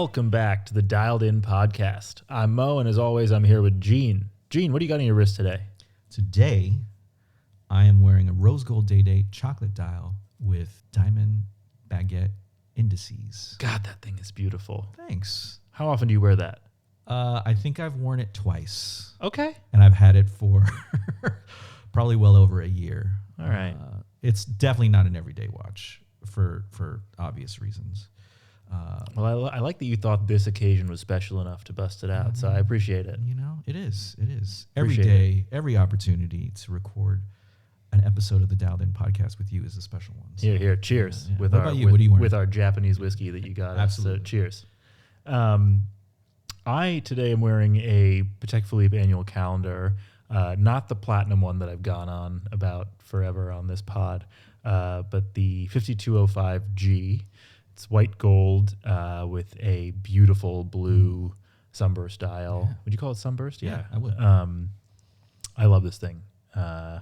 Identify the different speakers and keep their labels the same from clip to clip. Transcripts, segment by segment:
Speaker 1: Welcome back to the Dialed In Podcast. I'm Mo, and as always, I'm here with Gene. Gene, what do you got on your wrist today?
Speaker 2: Today, I am wearing a rose gold day-date chocolate dial with diamond baguette indices.
Speaker 1: God, that thing is beautiful.
Speaker 2: Thanks.
Speaker 1: How often do you wear that?
Speaker 2: I think I've worn it twice.
Speaker 1: Okay.
Speaker 2: And I've had it for probably well over a year.
Speaker 1: All right.
Speaker 2: It's definitely not an everyday watch for obvious reasons.
Speaker 1: Well, I like that you thought this occasion was special enough to bust it out, so I appreciate it.
Speaker 2: You know, it is. Every
Speaker 1: Appreciate
Speaker 2: day, every opportunity to record an episode of the Dialed In Podcast with you is a special one. So,
Speaker 1: Here. Cheers.
Speaker 2: Yeah.
Speaker 1: With
Speaker 2: What
Speaker 1: our,
Speaker 2: about you?
Speaker 1: With,
Speaker 2: What are you wearing?
Speaker 1: with our Japanese whiskey that you got
Speaker 2: Absolutely.
Speaker 1: us. So cheers. I today am wearing a Patek Philippe annual calendar, not the platinum one that I've gone on about forever on this pod, but the 5205G. It's white gold with a beautiful blue sunburst dial.
Speaker 2: Yeah.
Speaker 1: Would you call it sunburst?
Speaker 2: Yeah, I would.
Speaker 1: I love this thing. Yeah,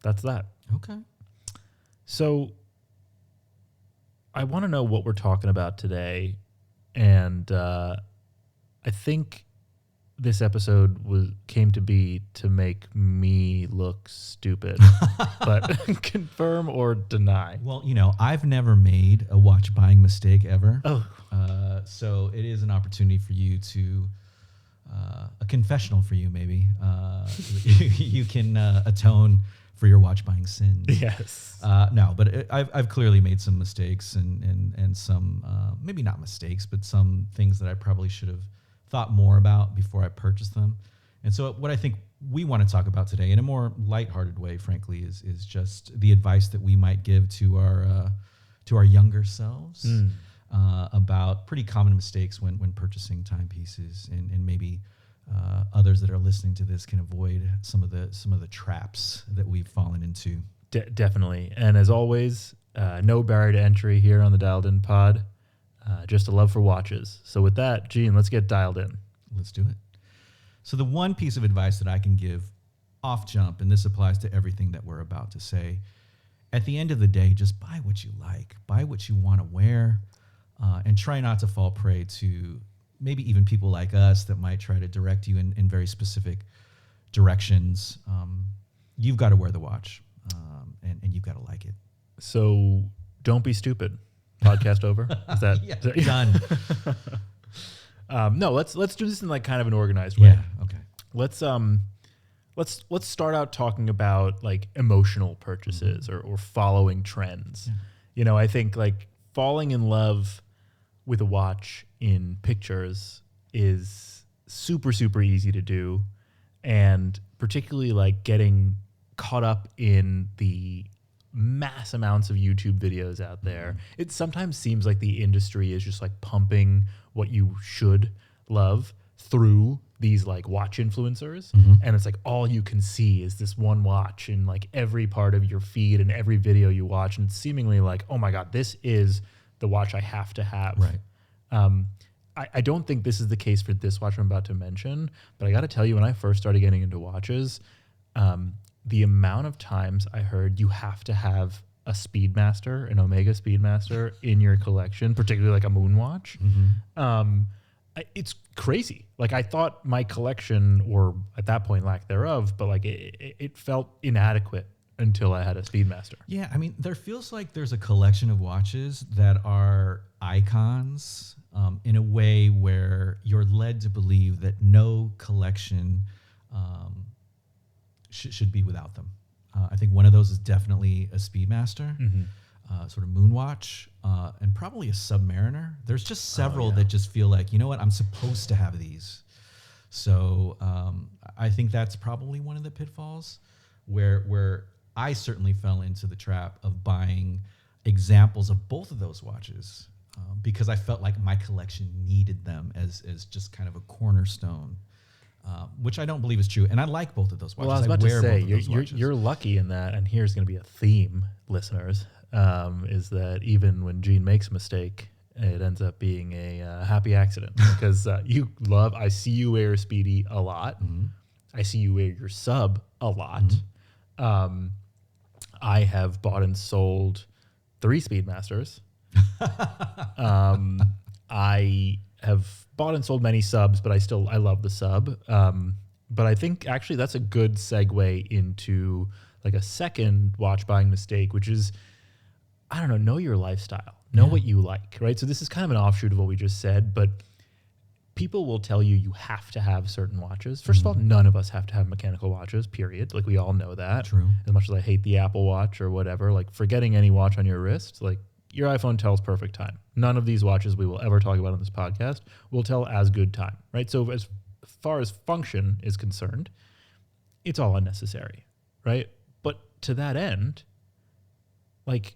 Speaker 1: that's that.
Speaker 2: Okay.
Speaker 1: So I want to know what we're talking about today, and I think this episode came to be to make me look stupid, but confirm or deny.
Speaker 2: Well, you know, I've never made a watch buying mistake ever.
Speaker 1: Oh,
Speaker 2: So it is an opportunity for you to, a confessional for you maybe. You can atone for your watch buying sins.
Speaker 1: yes.
Speaker 2: No, but I've clearly made some mistakes and some, maybe not mistakes, but some things that I probably should have thought more about before I purchased them. And so what I think we want to talk about today in a more lighthearted way, frankly, is just the advice that we might give to our younger selves about pretty common mistakes when purchasing timepieces, and maybe others that are listening to this can avoid some of the traps that we've fallen into.
Speaker 1: Definitely. And as always, no barrier to entry here on the Dialed In Pod. Just a love for watches. So with that, Gene, let's get dialed in.
Speaker 2: Let's do it. So the one piece of advice that I can give off jump, and this applies to everything that we're about to say, at the end of the day, just buy what you like, buy what you want to wear, and try not to fall prey to maybe even people like us that might try to direct you in very specific directions. You've got to wear the watch, and you've got to like it.
Speaker 1: So don't be stupid. Podcast over. Is that
Speaker 2: Yeah,
Speaker 1: is that-
Speaker 2: done.
Speaker 1: No, let's do this in like kind of an organized way.
Speaker 2: Yeah. Okay.
Speaker 1: Let's start out talking about like emotional purchases or following trends.
Speaker 2: Yeah.
Speaker 1: You know, I think like falling in love with a watch in pictures is super, super easy to do. And particularly like getting caught up in the mass amounts of YouTube videos out there. It sometimes seems like the industry is just like pumping what you should love through these like watch influencers. And it's like all you can see is this one watch in like every part of your feed and every video you watch. And it's seemingly like, oh my God, this is the watch I have to have.
Speaker 2: Right.
Speaker 1: I don't think this is the case for this watch I'm about to mention, but I got to tell you, when I first started getting into watches, the amount of times I heard you have to have a Speedmaster, an Omega Speedmaster in your collection, particularly like a moon watch. It's crazy. Like I thought my collection, or at that point lack thereof, but like it felt inadequate until I had a Speedmaster.
Speaker 2: Yeah, I mean, there feels like there's a collection of watches that are icons in a way where you're led to believe that no collection should be without them. I think one of those is definitely a Speedmaster, sort of Moonwatch, and probably a Submariner. There's just several that just feel like, you know what, I'm supposed to have these. So I think that's probably one of the pitfalls where I certainly fell into the trap of buying examples of both of those watches because I felt like my collection needed them as just kind of a cornerstone. Which I don't believe is true, and I like both of those watches.
Speaker 1: Well, I was about to say,
Speaker 2: watches.
Speaker 1: you're lucky in that, and here's going to be a theme, listeners, is that even when Gene makes a mistake, it ends up being a happy accident because I see you wear Speedy a lot. I see you wear your Sub a lot. I have bought and sold 3 Speedmasters. I have bought and sold many subs, but I love the sub. But I think actually that's a good segue into like a second watch buying mistake, which is, I don't know your lifestyle, know what you like, right? So this is kind of an offshoot of what we just said, but people will tell you have to have certain watches. First of all, none of us have to have mechanical watches, period. Like we all know that.
Speaker 2: True.
Speaker 1: As much as I hate the Apple Watch or whatever, like forgetting any watch on your wrist, like your iPhone tells perfect time. None of these watches we will ever talk about on this podcast will tell as good time, right? So as far as function is concerned, it's all unnecessary, right? But to that end, like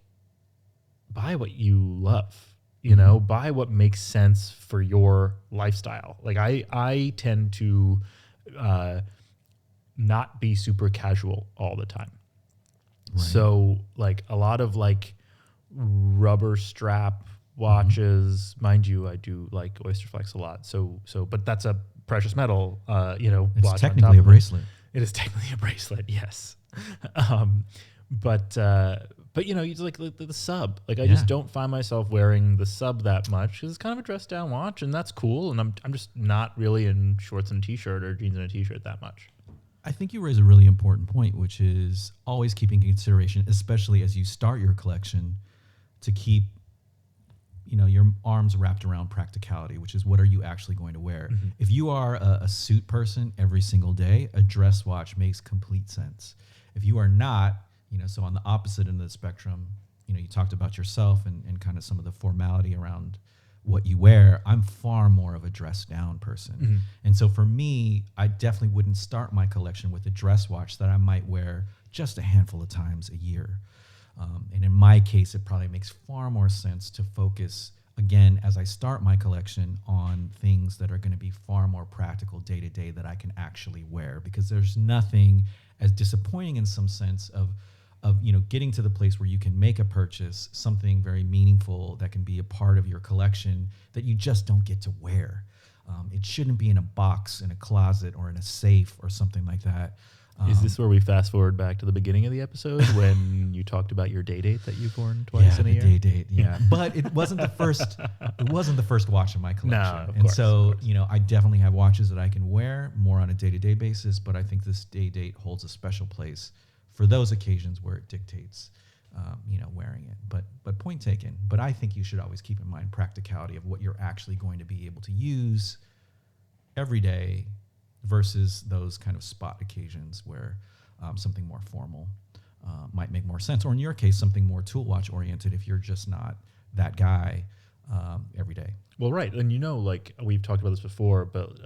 Speaker 1: buy what you love, you know, buy what makes sense for your lifestyle. Like I tend to not be super casual all the time. Right. So like a lot of like rubber strap watches, mind you, I do like Oyster Flex a lot. So, but that's a precious metal, you know,
Speaker 2: it's
Speaker 1: watch
Speaker 2: technically a bracelet.
Speaker 1: It is technically a bracelet. Yes. But you know, you just like the sub, like I just don't find myself wearing the sub that much because it's kind of a dress down watch and that's cool. And I'm just not really in shorts and a t-shirt or jeans and a t-shirt that much.
Speaker 2: I think you raise a really important point, which is always keeping consideration, especially as you start your collection, to keep, you know, your arms wrapped around practicality, which is what are you actually going to wear? Mm-hmm. If you are a suit person every single day, a dress watch makes complete sense. If you are not, you know, so on the opposite end of the spectrum, you know, you talked about yourself and kind of some of the formality around what you wear. I'm far more of a dress down person. Mm-hmm. And so for me, I definitely wouldn't start my collection with a dress watch that I might wear just a handful of times a year. And in my case, it probably makes far more sense to focus, again, as I start my collection, on things that are going to be far more practical day to day that I can actually wear, because there's nothing as disappointing in some sense of you know, getting to the place where you can make a purchase, something very meaningful that can be a part of your collection that you just don't get to wear. It shouldn't be in a box, in a closet, or in a safe or something like that.
Speaker 1: Is this where we fast forward back to the beginning of the episode when you talked about your day date that you've worn twice in a year?
Speaker 2: Yeah, the day date, yeah. But it wasn't the first. It wasn't the first watch in my collection.
Speaker 1: No,
Speaker 2: of course. You know, I definitely have watches that I can wear more on a day-to-day basis. But I think this day date holds a special place for those occasions where it dictates, you know, wearing it. But point taken. But I think you should always keep in mind practicality of what you're actually going to be able to use every day, versus those kind of spot occasions where something more formal might make more sense. Or in your case, something more tool watch oriented if you're just not that guy every day.
Speaker 1: Well, right. And you know, like we've talked about this before, but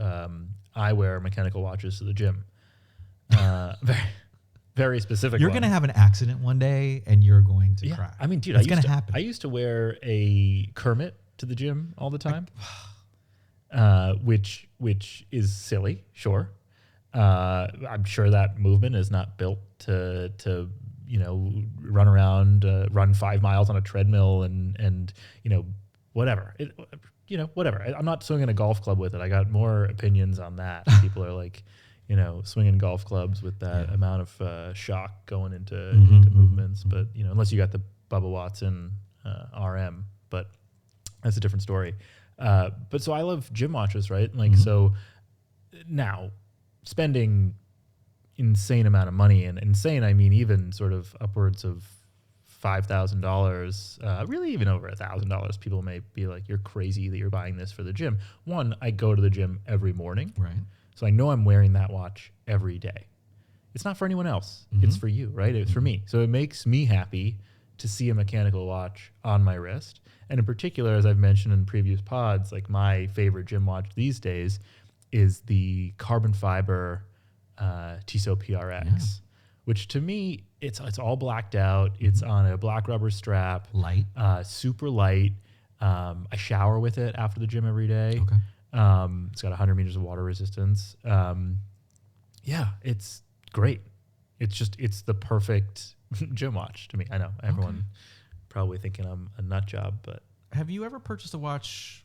Speaker 1: I wear mechanical watches to the gym. Very, very specific.
Speaker 2: You're going to have an accident one day and you're going to crack.
Speaker 1: I mean, dude,
Speaker 2: it's going to happen.
Speaker 1: I used to wear a Kermit to the gym all the time. Which is silly, sure. I'm sure that movement is not built to you know, run around, run 5 miles on a treadmill and you know, whatever. You know, whatever. I'm not swinging a golf club with it. I got more opinions on that. People are like, you know, swinging golf clubs with that amount of shock going into movements. But you know, unless you got the Bubba Watson RM, but that's a different story. But so I love gym watches, right? Like, so now spending insane amount of money, and insane, I mean, even sort of upwards of $5,000, really even over $1,000. People may be like, you're crazy that you're buying this for the gym. One, I go to the gym every morning.
Speaker 2: Right.
Speaker 1: So I know I'm wearing that watch every day. It's not for anyone else. It's for you, right? It's for me. So it makes me happy to see a mechanical watch on my wrist. And in particular, as I've mentioned in previous pods, like my favorite gym watch these days is the carbon fiber Tissot PRX, which to me, it's all blacked out. It's on a black rubber strap.
Speaker 2: Light.
Speaker 1: Super light. I shower with it after the gym every day.
Speaker 2: Okay.
Speaker 1: It's got 100 meters of water resistance. Yeah, it's great. It's the perfect gym watch to me. I know everyone probably thinking I'm a nut job, but
Speaker 2: have you ever purchased a watch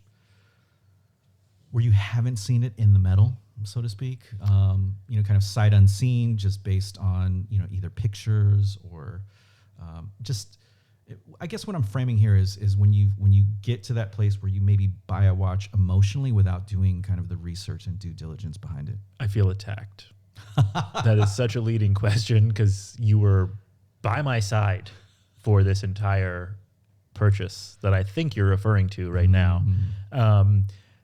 Speaker 2: where you haven't seen it in the metal, so to speak? You know, kind of sight unseen, just based on, you know, either pictures or just I guess what I'm framing here is when you get to that place where you maybe buy a watch emotionally without doing kind of the research and due diligence behind it.
Speaker 1: I feel attacked. That is such a leading question because you were by my side for this entire purchase that I think you're referring to right now.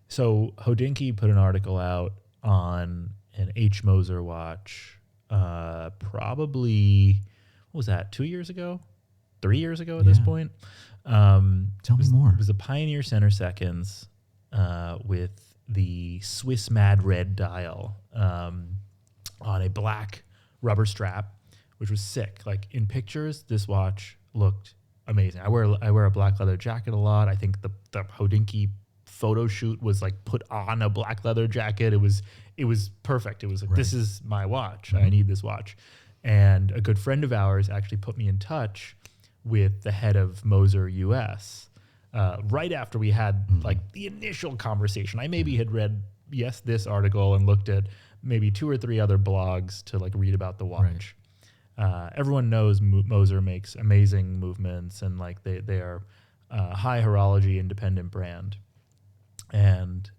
Speaker 1: So Hodinkee put an article out on an H. Moser watch probably, what was that, 2 years ago? 3 years ago at this point.
Speaker 2: Tell me more.
Speaker 1: It was a Pioneer Center Seconds with the Swiss Mad Red dial on a black rubber strap, which was sick. Like in pictures, this watch looked amazing. I wear a black leather jacket a lot. I think the Hodinkee photo shoot was like put on a black leather jacket. It was perfect. It was like, This is my watch. I need this watch. And a good friend of ours actually put me in touch with the head of Moser US right after we had like the initial conversation. I maybe had read this article and looked at maybe 2 or 3 other blogs to like read about the watch. Everyone knows Moser makes amazing movements and like they are a high horology independent brand. And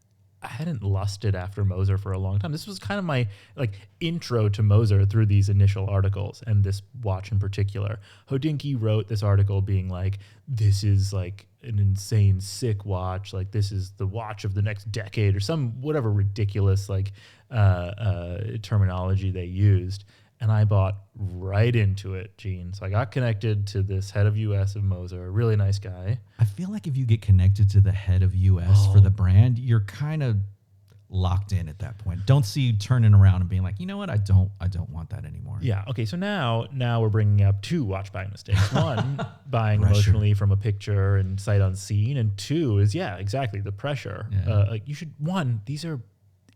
Speaker 1: I hadn't lusted after Moser for a long time. This was kind of my like intro to Moser through these initial articles and this watch in particular. Hodinkee wrote this article being like, this is like an insane sick watch. Like this is the watch of the next decade or some whatever ridiculous like terminology they used. And I bought right into it, Gene. So I got connected to this head of US of Moser, a really nice guy.
Speaker 2: I feel like if you get connected to the head of US for the brand, you're kind of locked in at that point. Don't see you turning around and being like, you know what, I don't want that anymore.
Speaker 1: Yeah. Okay. So now we're bringing up 2 watch buying mistakes. One, buying emotionally from a picture and sight unseen, and 2 is exactly the pressure. Like you should these are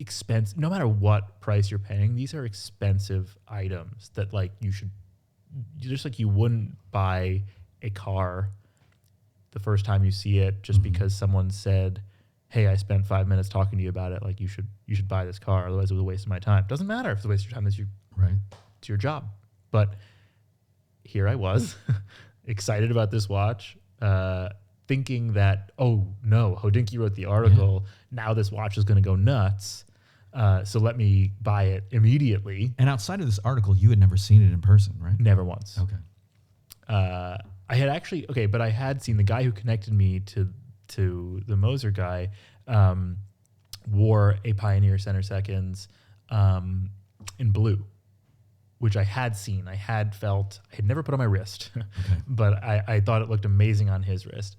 Speaker 1: expensive. No matter what price you're paying, these are expensive items that like you should just like you wouldn't buy a car the first time you see it just because someone said, hey, I spent 5 minutes talking to you about it. Like you should buy this car. Otherwise it was a waste of my time. Doesn't matter if it's a waste of your time. It's your job. But here I was excited about this watch, thinking that, oh no, Hodinkee wrote the article. Now this watch is going to go nuts. So let me buy it immediately.
Speaker 2: And outside of this article, you had never seen it in person, right?
Speaker 1: Never once.
Speaker 2: Okay.
Speaker 1: I had actually, but I had seen the guy who connected me to the Moser guy, wore a Pioneer Center Seconds in blue, which I had seen. I had felt, I had never put on my wrist, but I thought it looked amazing on his wrist.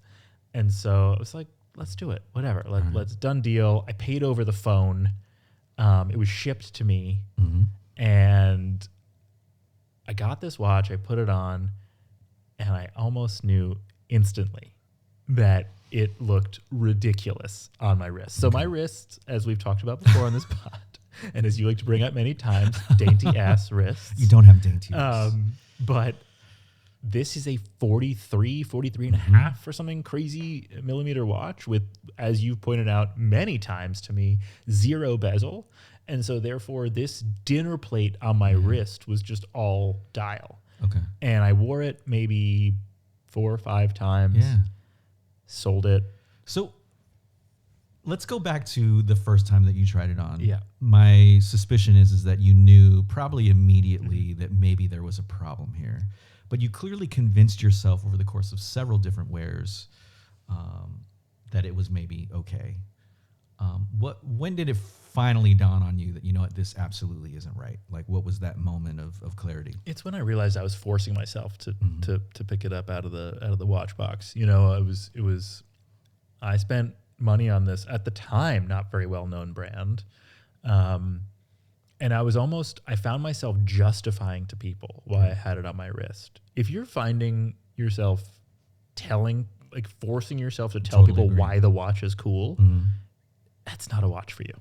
Speaker 1: And so I was like, let's do it. Whatever. Let's done deal. I paid over the phone. It was shipped to me, and I got this watch. I put it on, and I almost knew instantly that it looked ridiculous on my wrist. So my wrists, as we've talked about before on this pod, and as you like to bring up many times, dainty ass wrists.
Speaker 2: You don't have dainty wrists.
Speaker 1: But this is a 43 and a half or something crazy millimeter watch with, as you've pointed out many times to me, 0 bezel. And so therefore this dinner plate on my wrist was just all dial.
Speaker 2: Okay.
Speaker 1: And I wore it maybe 4 or 5 times.
Speaker 2: Yeah.
Speaker 1: Sold it.
Speaker 2: So let's go back to the first time that you tried it on.
Speaker 1: Yeah.
Speaker 2: My suspicion is that you knew probably immediately that maybe there was a problem here. But you clearly convinced yourself over the course of several different wears that it was maybe okay. When did it finally dawn on you that, you know what, this absolutely isn't right? Like, what was that moment of clarity?
Speaker 1: It's when I realized I was forcing myself to pick it up out of the watch box. You know, I spent money on this at the time, not very well known brand. And I found myself justifying to people why I had it on my wrist. If you're finding yourself forcing yourself to tell people why the watch is cool, that's not a watch for you.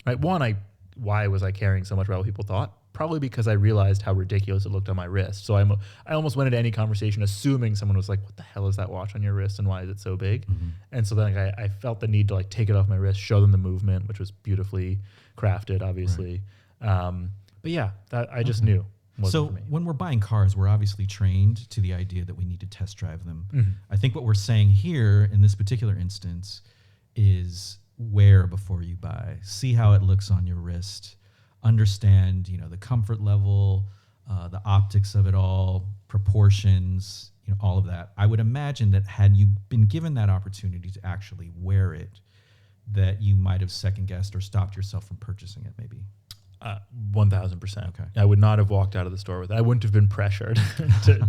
Speaker 1: Right? Why was I caring so much about what people thought? Probably because I realized how ridiculous it looked on my wrist. So I almost went into any conversation assuming someone was like, what the hell is that watch on your wrist and why is it so big? And so then I felt the need to take it off my wrist, show them the movement, which was beautifully crafted, obviously. Right. But yeah, I just knew. wasn't
Speaker 2: So
Speaker 1: for me.
Speaker 2: when we're buying cars, we're obviously trained to the idea that we need to test drive them.
Speaker 1: Mm-hmm.
Speaker 2: I think what we're saying here in this particular instance is wear before you buy. See how it looks on your wrist. Understand, the comfort level, the optics of it all, proportions, all of that. I would imagine that had you been given that opportunity to actually wear it, that you might have second guessed or stopped yourself from purchasing it, maybe.
Speaker 1: 1,000%.
Speaker 2: Okay.
Speaker 1: I would not have walked out of the store with it. I wouldn't have been pressured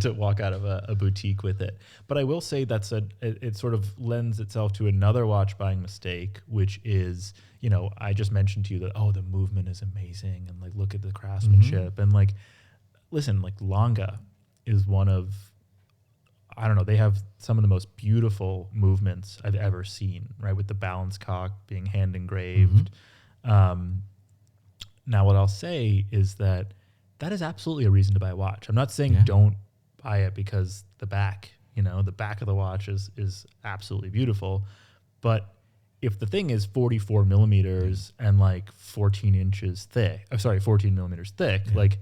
Speaker 1: to walk out of a boutique with it. But I will say it sort of lends itself to another watch buying mistake, which is, I just mentioned to you that, the movement is amazing and like, look at the craftsmanship.
Speaker 2: Mm-hmm.
Speaker 1: And like, listen, like Longa is one of, I don't know, they have some of the most beautiful movements I've ever seen, right? With the balance cock being hand engraved.
Speaker 2: Mm-hmm.
Speaker 1: Now, what I'll say is that is absolutely a reason to buy a watch. I'm not saying
Speaker 2: Yeah.
Speaker 1: don't buy it because the back of the watch is absolutely beautiful. But if the thing is 44 millimeters and like 14 millimeters thick, like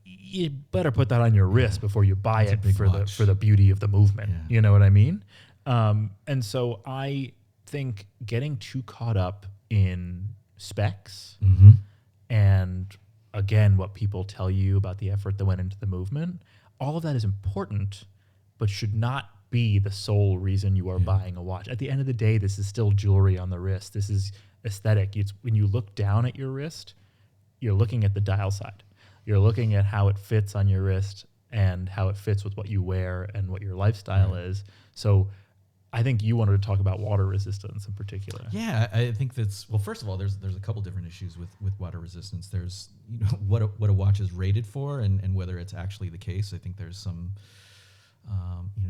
Speaker 1: you better put that on your wrist before you buy
Speaker 2: That's a
Speaker 1: it
Speaker 2: big
Speaker 1: for
Speaker 2: watch.
Speaker 1: the beauty of the movement.
Speaker 2: Yeah.
Speaker 1: You know what I mean? And so I think getting too caught up in specs
Speaker 2: Mm-hmm.
Speaker 1: and again what people tell you about the effort that went into the movement, all of that is important, but should not be the sole reason you are buying a watch. At the end of the day, this is still jewelry on the wrist. This is aesthetic. It's when you look down at your wrist, you're looking at the dial side. You're looking at how it fits on your wrist and how it fits with what you wear and what your lifestyle is. So I think you wanted to talk about water resistance in particular.
Speaker 2: Yeah, I think well, first of all, there's a couple different issues with water resistance. There's what a watch is rated for and whether it's actually the case. I think there's some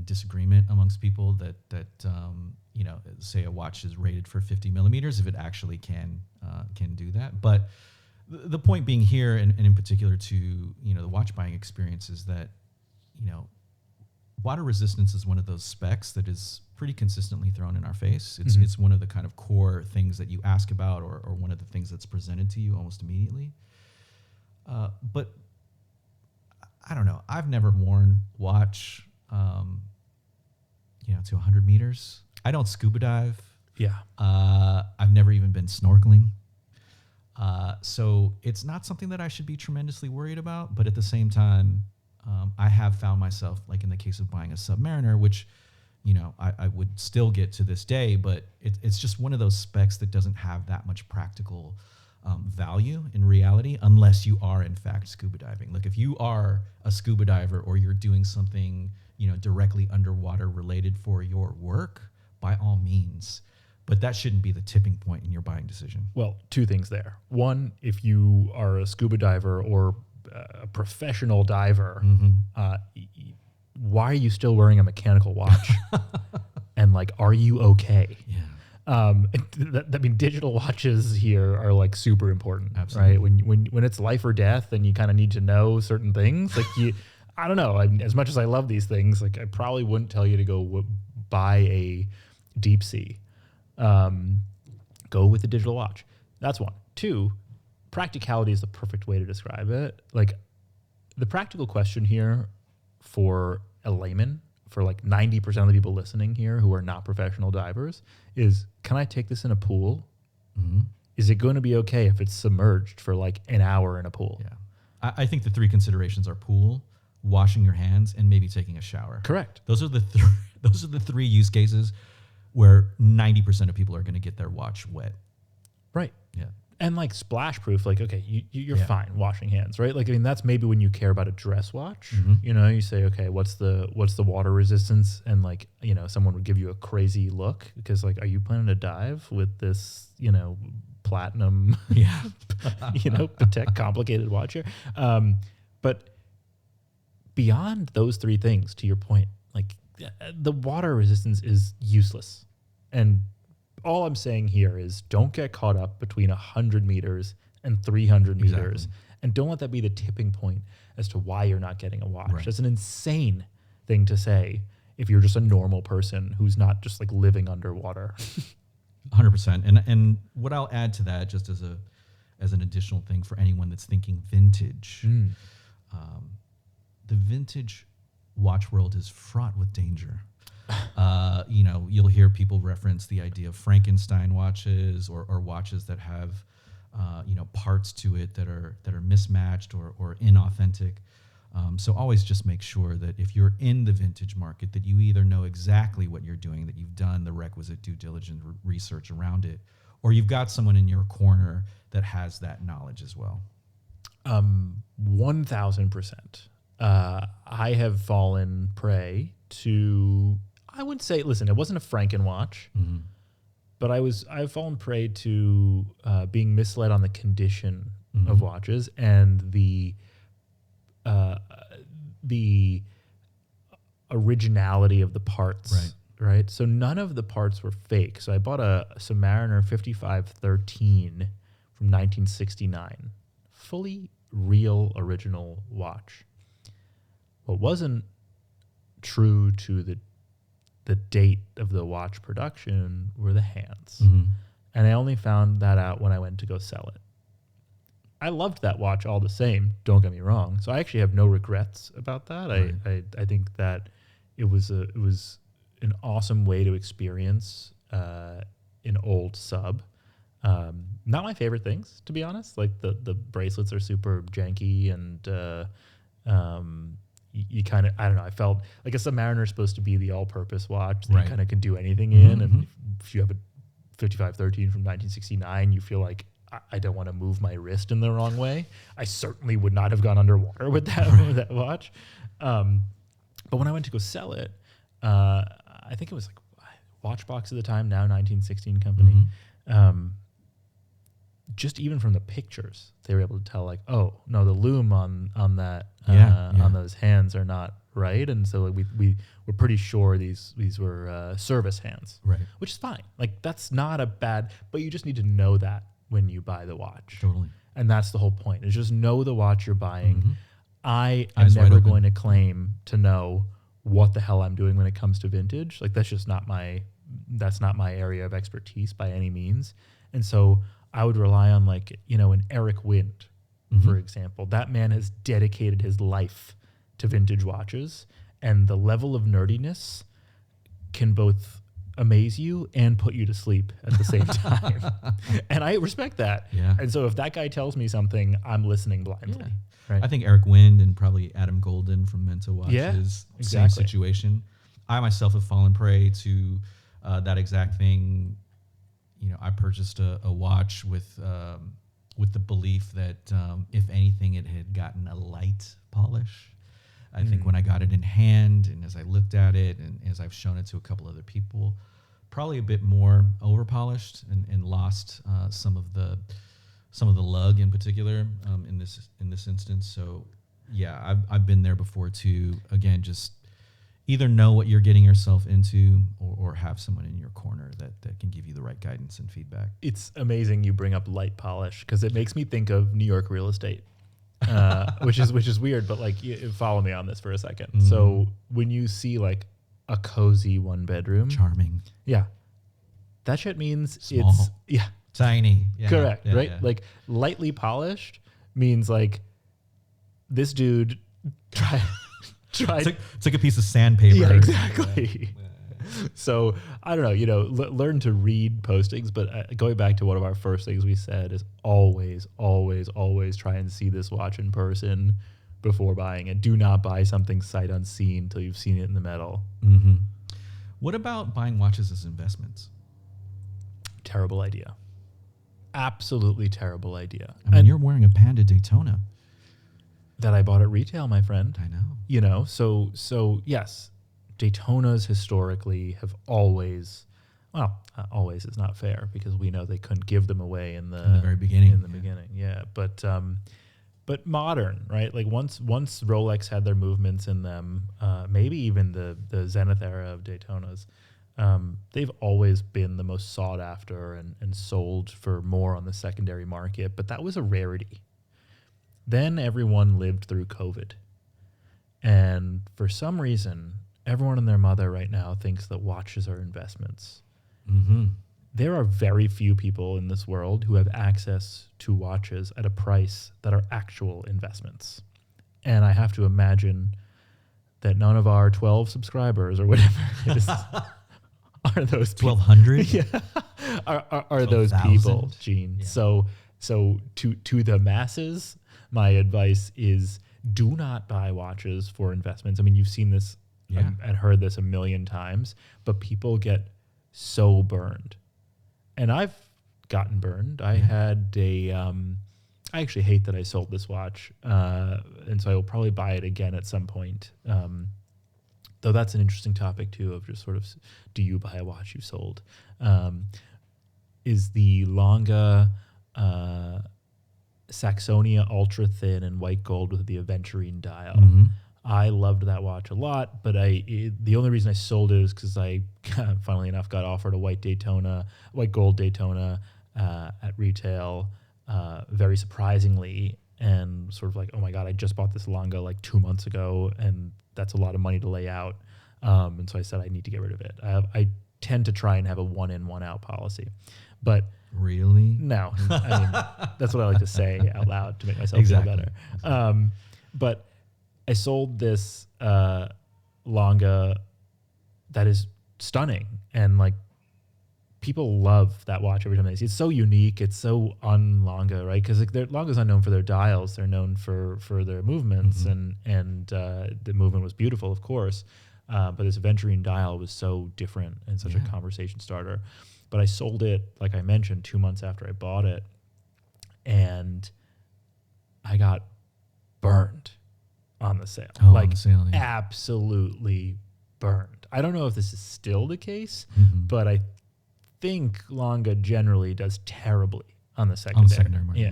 Speaker 2: disagreement amongst people that say a watch is rated for 50 millimeters if it actually can do that. But the point being here, and in particular to the watch buying experience, is that water resistance is one of those specs that is pretty consistently thrown in our face. It's one of the kind of core things that you ask about, or one of the things that's presented to you almost immediately. But I don't know. I've never worn watch, to 100 meters. I don't scuba dive.
Speaker 1: Yeah.
Speaker 2: I've never even been snorkeling. So it's not something that I should be tremendously worried about. But at the same time, I have found myself, like in the case of buying a Submariner, which, I would still get to this day, but it's just one of those specs that doesn't have that much practical value in reality, unless you are in fact scuba diving. Like if you are a scuba diver or you're doing something, directly underwater related for your work, by all means. But that shouldn't be the tipping point in your buying decision.
Speaker 1: Well, two things there. One, if you are a scuba diver or a professional diver, why are you still wearing a mechanical watch? And like, are you okay?
Speaker 2: Yeah.
Speaker 1: Digital watches here are like super important,
Speaker 2: Absolutely.
Speaker 1: right? When it's life or death, and you kind of need to know certain things. Like I don't know. As much as I love these things, like I probably wouldn't tell you to go buy a deep sea. Go with the digital watch. That's one. Two, practicality is the perfect way to describe it. Like the practical question here for a layman, for like 90% of the people listening here who are not professional divers, is can I take this in a pool?
Speaker 2: Mm-hmm.
Speaker 1: Is it going to be okay if it's submerged for like an hour in a pool?
Speaker 2: Yeah. I think the three considerations are pool, washing your hands, and maybe taking a shower.
Speaker 1: Correct.
Speaker 2: Those are the three use cases where 90% of people are going to get their watch wet.
Speaker 1: Right.
Speaker 2: Yeah.
Speaker 1: And like splash proof, like, okay, you're
Speaker 2: Yeah.
Speaker 1: fine washing hands, right? Like, I mean, that's maybe when you care about a dress watch,
Speaker 2: Mhm.
Speaker 1: you say, okay, what's the water resistance? And like, someone would give you a crazy look because like, are you planning to dive with this, platinum,
Speaker 2: Yeah.
Speaker 1: Patek complicated watch here? But beyond those three things, to your point, like the water resistance is useless. And all I'm saying here is don't get caught up between 100 meters and 300 meters.
Speaker 2: Exactly.
Speaker 1: And don't let that be the tipping point as to why you're not getting a watch.
Speaker 2: Right.
Speaker 1: That's an insane thing to say if you're just a normal person who's not just like living underwater.
Speaker 2: 100%. And what I'll add to that, just as an additional thing for anyone that's thinking vintage, the vintage watch world is fraught with danger. You'll hear people reference the idea of Frankenstein watches or watches that have, parts to it that are mismatched or inauthentic. So always just make sure that if you're in the vintage market, that you either know exactly what you're doing, that you've done the requisite due diligence research around it, or you've got someone in your corner that has that knowledge as well.
Speaker 1: 1000%. I have fallen prey to, I would say, listen, it wasn't a Franken watch, but I've fallen prey to being misled on the condition of watches and the originality of the parts. Right. So none of the parts were fake. So I bought a Submariner 5513 from 1969, fully real original watch. What wasn't true to the date of the watch production were the hands. And I only found that out when I went to go sell it. I loved that watch all the same, don't get me wrong. So I actually have no regrets about that. Right. I think that it was an awesome way to experience an old sub. Not my favorite things, to be honest. Like the bracelets are super janky and you kind of, I don't know, I felt like a Submariner is supposed to be the all-purpose watch that you kind of can do anything in. And if you have a 5513 from 1969, you feel like I don't want to move my wrist in the wrong way. I certainly would not have gone underwater with that watch. But when I went to go sell it, I think it was like Watchbox at the time, now 1916 company. Just even from the pictures, they were able to tell like, oh no, the lume on that on those hands are not right, and so we were pretty sure these were service hands, right? Which is fine. Like that's not a bad, but you just need to know that when you buy the watch.
Speaker 2: Totally.
Speaker 1: And that's the whole point. Is just know the watch you're buying. I am never going to claim to know what the hell I'm doing when it comes to vintage. Like that's not my area of expertise by any means. And so I would rely on an Eric Wind, for example. That man has dedicated his life to vintage watches, and the level of nerdiness can both amaze you and put you to sleep at the same time. And I respect that. Yeah. And so if that guy tells me something, I'm listening blindly. Yeah. Right?
Speaker 2: I think Eric Wind and probably Adam Golden from Mento Watches, same situation. I myself have fallen prey to that exact thing. I purchased a watch with the belief that if anything, it had gotten a light polish. I think when I got it in hand and as I looked at it and as I've shown it to a couple other people, probably a bit more over polished and lost some of the lug in particular in this instance. So yeah, I've been there before too. Again, just either know what you're getting yourself into or have someone in your corner that can give you the right guidance and feedback.
Speaker 1: It's amazing you bring up light polish because it makes me think of New York real estate, which is weird, but follow me on this for a second. So when you see like a cozy one bedroom,
Speaker 2: charming.
Speaker 1: Yeah. That shit means
Speaker 2: small.
Speaker 1: It's
Speaker 2: tiny.
Speaker 1: Yeah. Correct. Yeah, right. Yeah. Like lightly polished means like this dude tried.
Speaker 2: It's like a piece of sandpaper.
Speaker 1: Yeah, exactly. Yeah. So I don't know, learn to read postings, but going back to one of our first things we said is always, always, always try and see this watch in person before buying it. Do not buy something sight unseen until you've seen it in the metal.
Speaker 2: What about buying watches as investments?
Speaker 1: Terrible idea. Absolutely terrible idea.
Speaker 2: I mean, you're wearing a Panda Daytona.
Speaker 1: That I bought at retail, my friend.
Speaker 2: I know.
Speaker 1: So yes, Daytonas historically have always, always is not fair because we know they couldn't give them away in the
Speaker 2: very beginning.
Speaker 1: In the beginning, yeah. But modern, right? Like once Rolex had their movements in them, maybe even the Zenith era of Daytonas, they've always been the most sought after and sold for more on the secondary market. But that was a rarity. Then everyone lived through COVID. And for some reason, everyone and their mother right now thinks that watches are investments. There are very few people in this world who have access to watches at a price that are actual investments. And I have to imagine that none of our 12 subscribers or whatever it is are those people.
Speaker 2: 1,200?
Speaker 1: Yeah. Are those people, Gene.
Speaker 2: Yeah.
Speaker 1: So to the masses, my advice is do not buy watches for investments. I mean, you've seen this and heard this a million times, but people get so burned. And I've gotten burned. I had I actually hate that I sold this watch, and so I will probably buy it again at some point. Though that's an interesting topic too, of just sort of, do you buy a watch you sold? Is the Longa Saxonia ultra thin and white gold with the aventurine dial.
Speaker 2: Mm-hmm.
Speaker 1: I loved that watch a lot, but the only reason I sold it is because I, funnily enough, got offered a white gold Daytona at retail, very surprisingly, and sort of like, oh my God, I just bought this Longa like 2 months ago, and that's a lot of money to lay out. And so I said, I need to get rid of it. I tend to try and have a one in, one out policy, but
Speaker 2: really?
Speaker 1: no, I mean, that's what I like to say out loud to make myself feel better. But I sold this Longa that is stunning, and like people love that watch every time they see it. It's so unique. It's so un-Longa, right? Because like Longa's not known for their dials; they're known for their movements, and the movement was beautiful, of course. But this aventurine dial was so different and such a conversation starter. But I sold it, like I mentioned, 2 months after I bought it, and I got burned on the sale.
Speaker 2: On the sale,
Speaker 1: absolutely burned. I don't know if this is still the case, but I think Longa generally does terribly on the secondary
Speaker 2: market. Yeah.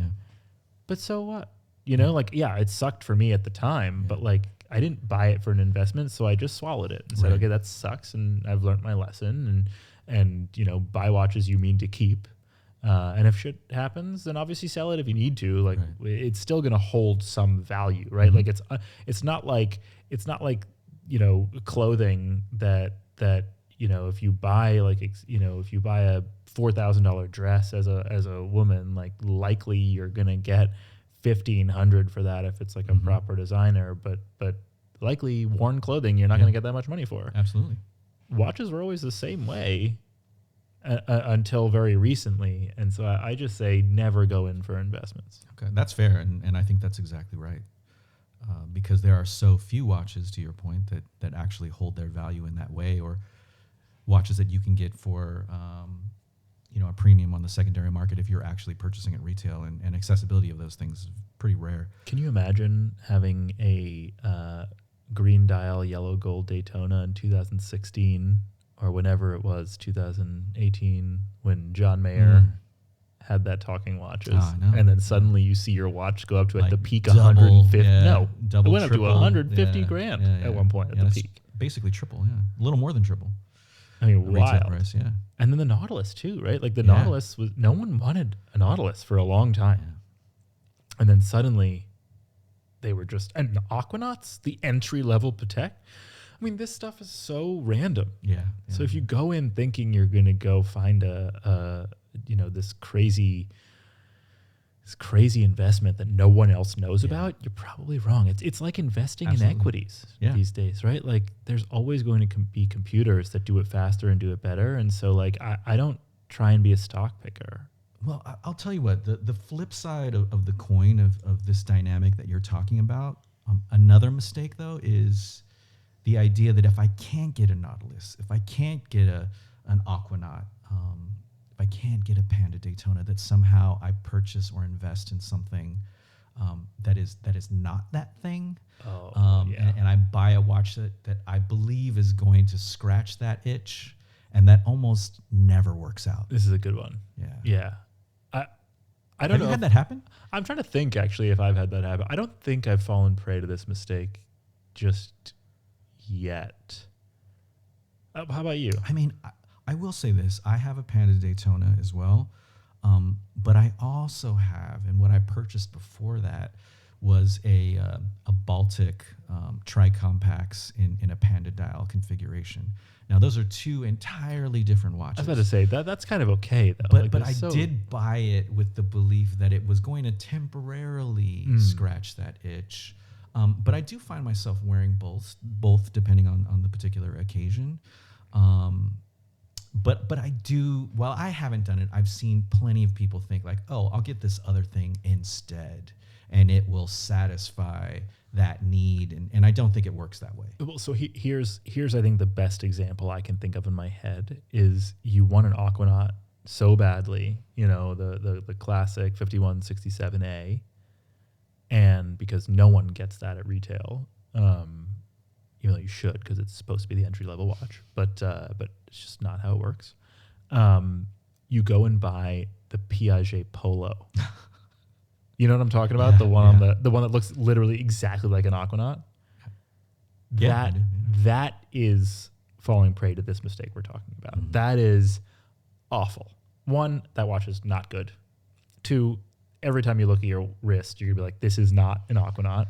Speaker 1: But so what? You know, like, it sucked for me at the time, but like I didn't buy it for an investment, so I just swallowed it and said, okay, that sucks, and I've learned my lesson, and you know, buy watches you mean to keep. And if shit happens, then obviously sell it if you need to. Like it's still going to hold some value, right? Like it's not like you know, clothing that you know, if you buy if you buy a $4,000 dress as a woman, like likely you're gonna get $1,500 for that if it's like a proper designer, but likely worn clothing you're not gonna get that much money for.
Speaker 2: Absolutely.
Speaker 1: Watches were always the same way until very recently, and so I just say never go in for investments.
Speaker 2: Okay, that's fair, and I think that's exactly right, because there are so few watches, to your point, that actually hold their value in that way, or watches that you can get for you know, a premium on the secondary market if you're actually purchasing at retail, and accessibility of those things is pretty rare.
Speaker 1: Can you imagine having a green dial yellow gold Daytona in 2016 or whenever it was, 2018, when John Mayer had that talking watches, and then suddenly you see your watch go up to at the peak double, 150. It went up to 150 grand at one point at the peak.
Speaker 2: Basically triple, a little more than triple.
Speaker 1: I mean, wild.
Speaker 2: Price,
Speaker 1: And then the Nautilus too, right? Like the Nautilus was, no one wanted a Nautilus for a long time, and then suddenly they were just, and Aquanauts, the entry level Patek. I mean, this stuff is so random. So if you go in thinking you're gonna go find a you know, this crazy investment that no one else knows about, you're probably wrong. It's like investing in equities these days, right? Like there's always going to be computers that do it faster and do it better. And so like, I don't try and be a stock picker.
Speaker 2: Well, I'll tell you what, the flip side of the coin of this dynamic that you're talking about, another mistake though, is the idea that if I can't get a Nautilus, if I can't get an Aquanaut, if I can't get a Panda Daytona, that somehow I purchase or invest in something that is not that thing. And I buy a watch that I believe is going to scratch that itch, and that almost never works out.
Speaker 1: This is a good one. Yeah. I don't know.
Speaker 2: Have you had that happen?
Speaker 1: I'm trying to think actually if I've had that happen. I don't think I've fallen prey to this mistake just yet. How about you?
Speaker 2: I mean, I will say this. I have a Panda Daytona as well, but I also have, and what I purchased before that was a Baltic tri-compacts in a Panda dial configuration. Now, those are two entirely different watches.
Speaker 1: I was about to say, that's kind of okay, though.
Speaker 2: But I did buy it with the belief that it was going to temporarily scratch that itch. But I do find myself wearing both depending on the particular occasion. But I do, while I haven't done it, I've seen plenty of people think like, oh, I'll get this other thing instead, and it will satisfy that need. And I don't think it works that way.
Speaker 1: Well, so here's I think the best example I can think of in my head is you want an Aquanaut so badly, the classic 5167A, and because no one gets that at retail, even though you should, because it's supposed to be the entry-level watch, but it's just not how it works. You go and buy the Piaget Polo. You know what I'm talking about?
Speaker 2: Yeah,
Speaker 1: the one the one that looks literally exactly like an Aquanaut.
Speaker 2: Yeah,
Speaker 1: That is falling prey to this mistake we're talking about. Mm-hmm. That is awful. One, that watch is not good. Two, every time you look at your wrist, you're gonna be like, this is not an Aquanaut.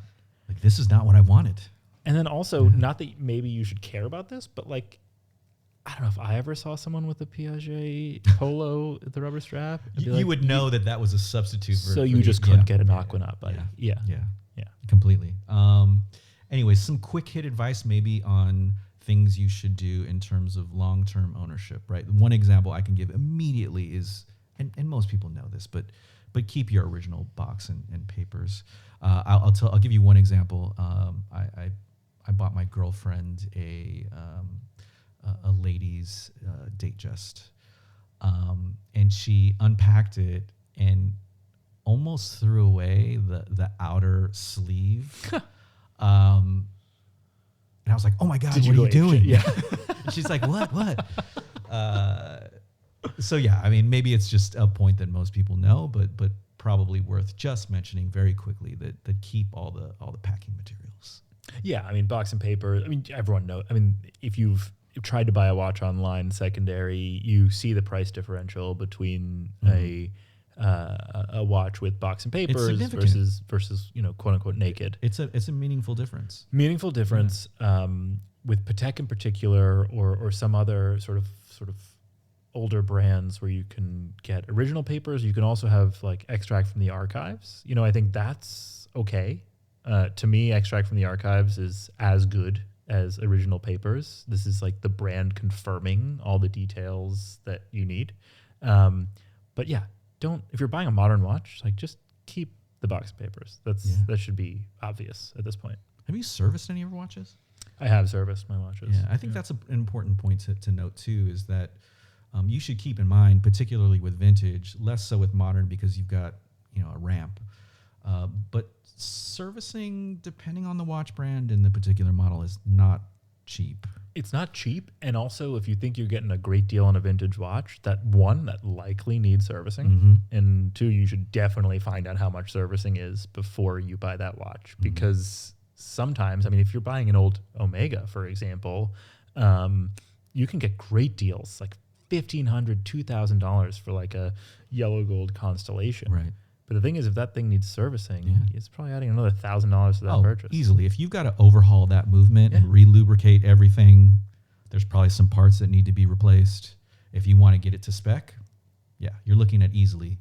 Speaker 2: Like, this is not what I wanted.
Speaker 1: And then also, not that maybe you should care about this, but like, I don't know if I ever saw someone with a Piaget Polo at the rubber strap.
Speaker 2: You would know that was a substitute.
Speaker 1: So you just couldn't get an Aquanaut, buddy. Yeah.
Speaker 2: Completely. Anyway, some quick hit advice maybe on things you should do in terms of long-term ownership, right? One example I can give immediately is, and most people know this, but keep your original box and papers. I'll give you one example. I bought my girlfriend a ladies' Datejust, and she unpacked it and almost threw away the outer sleeve. And I was like, "Oh my God, what are you doing?"
Speaker 1: Yeah.
Speaker 2: And she's like, "What?" So yeah, I mean, maybe it's just a point that most people know, but probably worth just mentioning very quickly that keep all the packing materials.
Speaker 1: Yeah, I mean, box and paper. I mean, everyone knows. I mean, if you've tried to buy a watch online secondary, you see the price differential between a watch with box and papers versus quote unquote naked.
Speaker 2: It's a meaningful difference.
Speaker 1: Meaningful difference. With Patek in particular, or some other sort of older brands where you can get original papers. You can also have like extract from the archives. I think that's okay. To me, extract from the archives is as good as original papers. This is like the brand confirming all the details that you need. But yeah, if you're buying a modern watch, like just keep the box of papers. That should be obvious at this point.
Speaker 2: Have you serviced any of your watches?
Speaker 1: I have serviced my watches.
Speaker 2: Yeah, I think that's an important point to note too, is that you should keep in mind, particularly with vintage, less so with modern because you've got a ramp. But servicing, depending on the watch brand and the particular model, is not cheap.
Speaker 1: It's not cheap, and also if you think you're getting a great deal on a vintage watch, that likely needs servicing, and two, you should definitely find out how much servicing is before you buy that watch, because sometimes, I mean, if you're buying an old Omega, for example, you can get great deals, like $1,500, $2,000 for like a yellow gold Constellation.
Speaker 2: Right.
Speaker 1: But the thing is, if that thing needs servicing, it's probably adding another $1,000 to that purchase.
Speaker 2: Easily. If you've got to overhaul that movement and re-lubricate everything, there's probably some parts that need to be replaced. If you want to get it to spec, you're looking at easily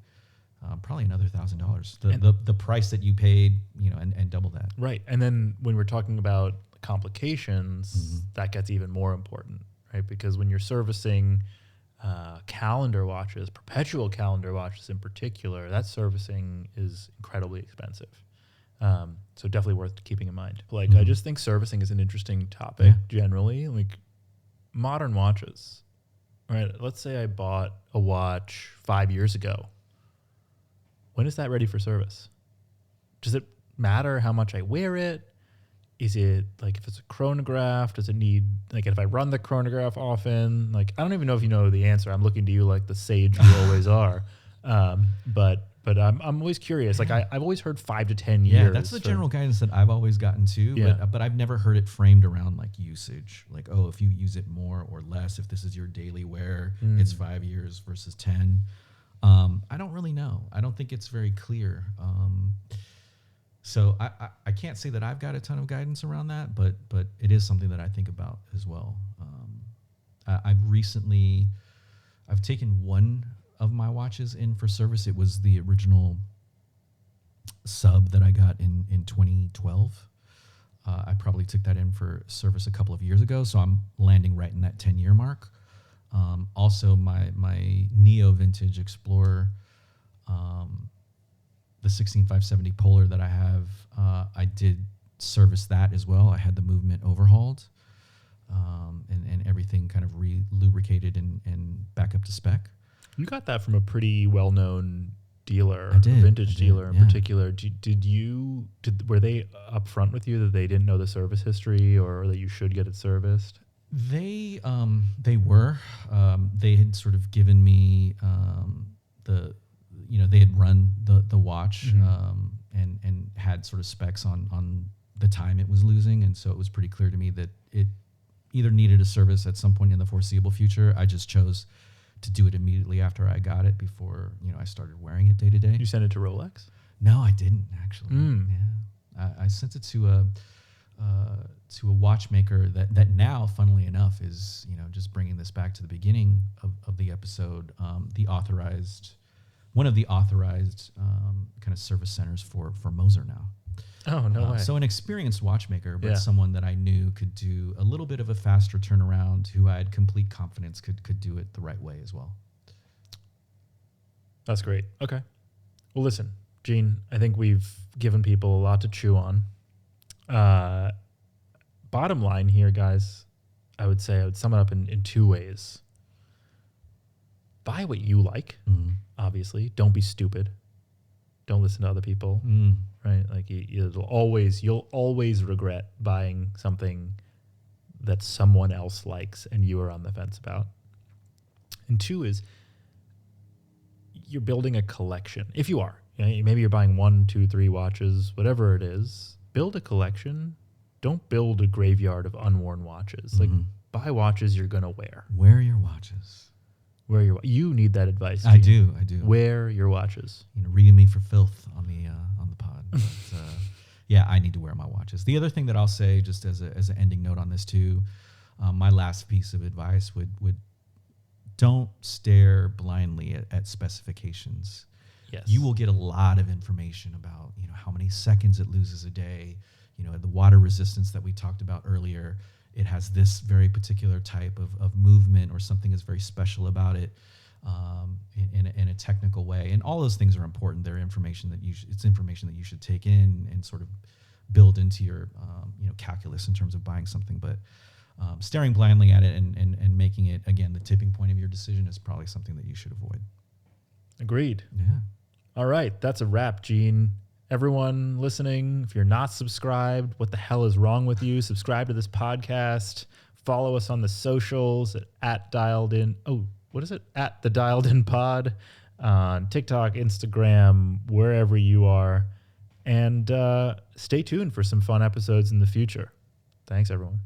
Speaker 2: probably another $1,000. The price that you paid, and double that.
Speaker 1: Right. And then when we're talking about complications, that gets even more important, right? Because when you're servicing calendar watches, perpetual calendar watches in particular, that servicing is incredibly expensive. So definitely worth keeping in mind. Like, I just think servicing is an interesting topic generally. Like modern watches, right? Let's say I bought a watch 5 years ago. When is that ready for service? Does it matter how much I wear it? Is it like, if it's a chronograph, does it need, like, if I run the chronograph often? Like, I don't even know if you know the answer. I'm looking to you like the sage you always are. But I'm always curious. Like, I've always heard 5 to 10 years.
Speaker 2: Yeah, that's the general guidance that I've always gotten to.
Speaker 1: Yeah.
Speaker 2: But I've never heard it framed around like usage. Like, oh, if you use it more or less, if this is your daily wear, it's 5 years versus 10. I don't really know. I don't think it's very clear. So I can't say that I've got a ton of guidance around that, but it is something that I think about as well. I've taken one of my watches in for service. It was the original sub that I got in 2012. I probably took that in for service a couple of years ago, so I'm landing right in that 10-year mark. Also, my Neo Vintage Explorer, the 16570 Polar that I have, I did service that as well. I had the movement overhauled, and everything kind of lubricated and back up to spec.
Speaker 1: You got that from a pretty well-known dealer,
Speaker 2: I did,
Speaker 1: a vintage dealer in
Speaker 2: yeah.
Speaker 1: particular. Were they upfront with you that they didn't know the service history or that you should get it serviced?
Speaker 2: They were. They had sort of given me they had run the watch, and had sort of specs on the time it was losing, and so it was pretty clear to me that it either needed a service at some point in the foreseeable future. I just chose to do it immediately after I got it, before I started wearing it day to day.
Speaker 1: You sent it to Rolex?
Speaker 2: No, I didn't actually. Yeah, I sent it to a watchmaker that now, funnily enough, is just bringing this back to the beginning of the episode. One of the authorized kind of service centers for Moser now.
Speaker 1: Oh, no way.
Speaker 2: So an experienced watchmaker, but
Speaker 1: Yeah.
Speaker 2: someone that I knew could do a little bit of a faster turnaround, who I had complete confidence could do it the right way as well.
Speaker 1: That's great. Okay. Well, listen, Gene, I think we've given people a lot to chew on. Bottom line here, guys, I would sum it up in two ways. Buy what you like, obviously. Don't be stupid. Don't listen to other people, right? Like you'll always regret buying something that someone else likes and you are on the fence about. And two is, you're building a collection. If you are, maybe you're buying 1, 2, 3 watches, whatever it is, build a collection. Don't build a graveyard of unworn watches. Like, buy watches you're going to wear.
Speaker 2: Wear your watches.
Speaker 1: You need that advice.
Speaker 2: I
Speaker 1: Gene.
Speaker 2: do.
Speaker 1: Wear your watches.
Speaker 2: Reading me for filth on the pod. But, yeah, I need to wear my watches. The other thing that I'll say, just as an ending note on this too, my last piece of advice would don't stare blindly at specifications.
Speaker 1: Yes.
Speaker 2: You will get a lot of information about how many seconds it loses a day. The water resistance that we talked about earlier. It has this very particular type of movement, or something is very special about it, in a technical way. And all those things are important. They're information that it's information that you should take in and sort of build into your calculus in terms of buying something. But staring blindly at it and making it, again, the tipping point of your decision is probably something that you should avoid.
Speaker 1: Agreed.
Speaker 2: Yeah.
Speaker 1: All right. That's a wrap, Gene. Everyone listening, if you're not subscribed, what the hell is wrong with you? Subscribe to this podcast. Follow us on the socials at Dialed In. Oh, what is it? At the Dialed In Pod on TikTok, Instagram, wherever you are. And stay tuned for some fun episodes in the future. Thanks, everyone.